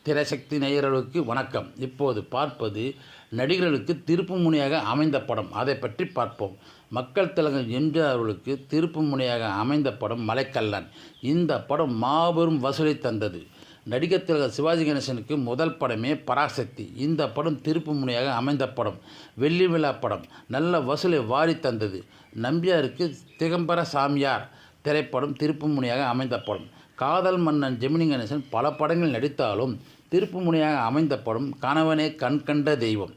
திரைசக்தி நேயர்களுக்கு வணக்கம். இப்போது பார்ப்பது நடிகர்களுக்கு திருப்பு முனையாக அமைந்த படம். அதை பற்றி பார்ப்போம். மக்கள் திலகம் எம்ஜிஆர் அவர்களுக்கு திருப்பு முனையாக அமைந்த படம் மலைக்கல்லன். இந்த படம் மாபெரும் வசூலை தந்தது. நடிகர் திலகம் சிவாஜி கணேசனுக்கு முதல் படமே பராசக்தி. இந்த படம் திருப்பு முனையாக அமைந்த படம். வெள்ளி விழா படம் நல்ல வசூலை வாரி தந்தது. நம்பியாருக்கு திகம்பர சாமியார் திரைப்படம் திருப்பு முனையாக அமைந்த படம். காதல் மன்னன் ஜெமினி கணேசன் பல படங்களில் நடித்தாலும் திருப்பு முனையாக அமைந்த படம் கணவனே கண்கண்ட தெய்வம்.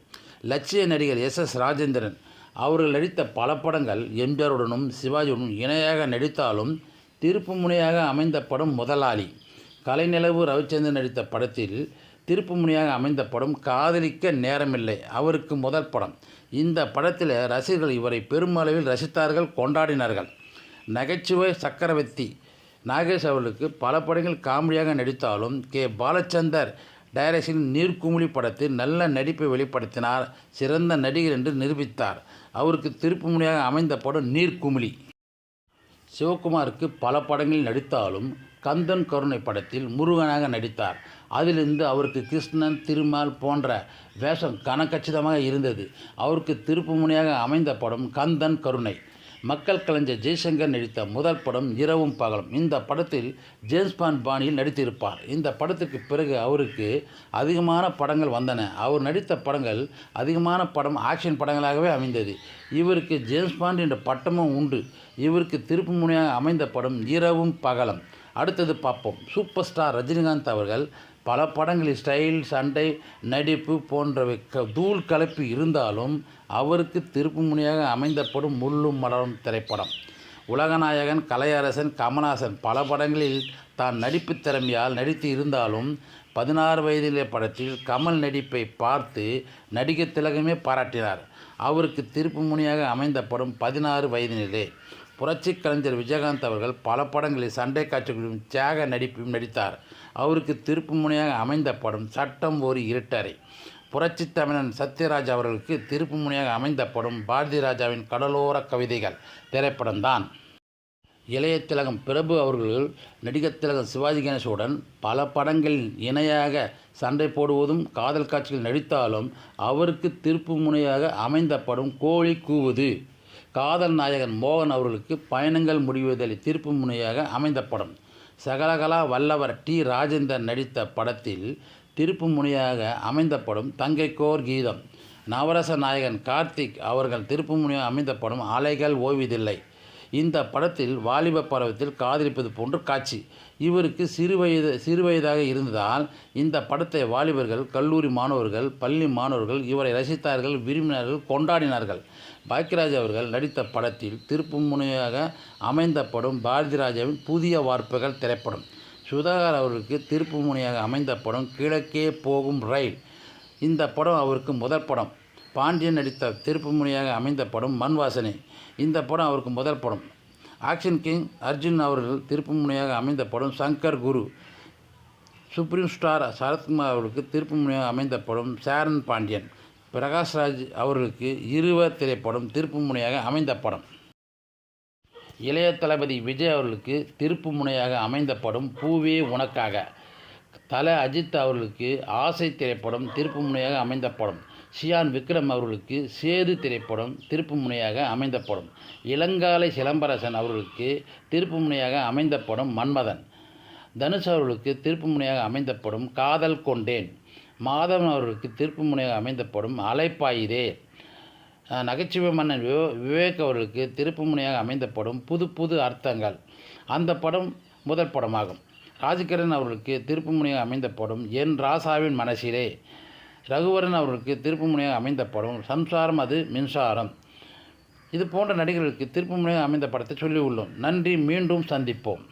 லட்சிய நடிகர் எஸ் ராஜேந்திரன் அவர்கள் நடித்த பல படங்கள் எம்ஜிஆருடனும் சிவாஜியுடனும் இணையாக நடித்தாலும் திருப்பு முனையாக அமைந்த படம் முதலாளி. கலைநிலவு ரவிச்சந்திரன் நடித்த படத்தில் திருப்பு முனையாக அமைந்த படம் காதலிக்க நேரமில்லை, அவருக்கு முதல் படம். இந்த படத்தில் ரசிகர்கள் இவரை பெருமளவில் ரசித்தார்கள், கொண்டாடினார்கள். நகைச்சுவை சக்கரவர்த்தி நாகேஷ் அவர்களுக்கு பல படங்கள் காமெடியாக நடித்தாலும் கே பாலச்சந்தர் டைரக்ஷனில் நீர்க்குமிழி படத்தில் நல்ல நடிப்பை வெளிப்படுத்தினார். சிறந்த நடிகர் என்று நிரூபித்தார். அவருக்கு திருப்பு முனையாக அமைந்த படம் நீர்க்குமிழி. சிவகுமாருக்கு பல படங்களில் நடித்தாலும் கந்தன் கருணை படத்தில் முருகனாக நடித்தார். அதிலிருந்து அவருக்கு கிருஷ்ணன் திருமால் போன்ற வேஷம் கனக்கச்சிதமாக இருந்தது. அவருக்கு திருப்பு முனையாக அமைந்த படம் கந்தன் கருணை. மக்கள் கலைஞர் ஜெய்சங்கர் நடித்த முதல் படம் இரவும் பகலும். இந்த படத்தில் ஜேம்ஸ் பாண்ட் பாணியில் நடித்திருப்பார். இந்த படத்திற்கு பிறகு அவருக்கு அதிகமான படங்கள் வந்தன. அவர் நடித்த படங்கள் அதிகமான படம் ஆக்ஷன் படங்களாகவே அமைந்தது. இவருக்கு ஜேம்ஸ் பாண்ட் என்ற பட்டமும் உண்டு. இவருக்கு திருப்பு முனையாக அமைந்த படம் இரவும் பகலும். அடுத்தது பார்ப்போம். சூப்பர் ஸ்டார் ரஜினிகாந்த் அவர்கள் பல படங்களில் ஸ்டைல், சண்டை, நடிப்பு போன்றவை தூள் கலப்பி இருந்தாலும் அவருக்கு திருப்பு முனையாக அமைந்த படம் முள்ளும் மலரும் திரைப்படம். உலகநாயகன், கலையரசன், கமல்ஹாசன் பல படங்களில் தான் நடிப்பு திறமையால் நடித்து இருந்தாலும் 16 வயதிலே படத்தில் கமல் நடிப்பை பார்த்து நடிகர் திலகமே பாராட்டினார். அவருக்கு திருப்பு முனையாக அமைந்த படம் 16 வயதினிலே. புரட்சி கலைஞர் விஜயகாந்த் அவர்கள் பல படங்களில் சண்டை காட்சிகளிலும் தியாக நடிப்பையும் நடித்தார். அவருக்கு திருப்பு முனையாக அமைந்த படம் சட்டம் ஒரு இருட்டறை. புரட்சி தமிழன் சத்யராஜ் அவர்களுக்கு திருப்பு முனையாக அமைந்த படம் பாரதி ராஜாவின் கடலோர கவிதைகள் திரைப்படம்தான். இளைய திலகம் பிரபு அவர்கள் நடிகர் திலகம் சிவாஜி கணேசனுடன் பல படங்களில் இணையாக சண்டை போடுவதும் காதல் காட்சிகள் நடித்தாலும் அவருக்கு திருப்பு முனையாக அமைந்த படம் கோழி கூவுது. காதல் நாயகன் மோகன் அவர்களுக்கு பயணங்கள் முடிவதில் திருப்பு முனையாக அமைந்த படம். சகலகலா வல்லவர் டி ராஜேந்தர் நடித்த படத்தில் திருப்பு முனையாக அமைந்த படம் தங்கைக்கோர் கீதம். நவரச நாயகன் கார்த்திக் அவர்கள் திருப்பு முனையாக அமைந்த படம் அலைகள் ஓய்வதில்லை. இந்த படத்தில் வாலிப பருவத்தில் காதலிப்பது போன்ற காட்சி. இவருக்கு சிறுவயதாக இருந்ததால் இந்த படத்தை வாலிபர்கள், கல்லூரி மாணவர்கள், பள்ளி மாணவர்கள் இவரை ரசித்தார்கள், விரும்பினார்கள், கொண்டாடினார்கள். பாக்கியராஜ் அவர்கள் நடித்த படத்தில் திருப்பு முனையாக அமைந்த படம் பாரதி ராஜாவின் புதிய வார்ப்புகள் திரைப்படம். சுதாகர் அவர்களுக்கு திருப்பு முனையாக அமைந்த படம் கிழக்கே போகும் ரயில். இந்த படம் அவருக்கு முதல் படம். பாண்டியன் நடித்த திருப்பு முனையாக அமைந்த படம் மண் வாசனை. இந்த படம் அவருக்கு முதல் படம். ஆக்ஷன் கிங் அர்ஜுன் அவர்கள் திருப்பு முனையாக அமைந்த படம் சங்கர் குரு. சுப்ரீம் ஸ்டார் சரத்குமார் அவர்களுக்கு திருப்பு முனையாக அமைந்த படம் சேரன் பாண்டியன். பிரகாஷ்ராஜ் அவர்களுக்கு இருவர் திரைப்படம் திருப்பு முனையாக அமைந்த படம். இளைய தளபதி விஜய் அவர்களுக்கு திருப்பு முனையாக அமைந்த படம் பூவே உனக்காக. தல அஜித் அவர்களுக்கு ஆசை திரைப்படம் திருப்பு முனையாக அமைந்த படம். சியான் விக்ரம் அவர்களுக்கு சேது திரைப்படம் திருப்பு முனையாக அமைந்த படம். இளங்காலை சிலம்பரசன் அவர்களுக்கு திருப்பு முனையாக அமைந்த படம் மன்மதன். தனுஷ் அவர்களுக்கு திருப்பு முனையாக அமைந்த படம் காதல் கொண்டேன். மாதவன் அவர்களுக்கு திருப்பு முனையாக அமைந்த படம் அலைப்பாயுதே. நகைச்சுவை மன்னன் விவேக் அவர்களுக்கு திருப்பு முனையாக அமைந்த படம் புது புது அர்த்தங்கள். அந்த படம் முதல் படமாகும். ராஜ்கிரண் அவர்களுக்கு திருப்பு முனையாக அமைந்த படம் என் ராசாவின் மனசிலே. ரகுவரன் அவர்களுக்கு திருப்பு முனையாக அமைந்த படம் சம்சாரம் அது மின்சாரம். இது போன்ற நடிகர்களுக்கு திருப்பு முனையாக அமைந்த படத்தை சொல்லி உள்ளோம். நன்றி, மீண்டும் சந்திப்போம்.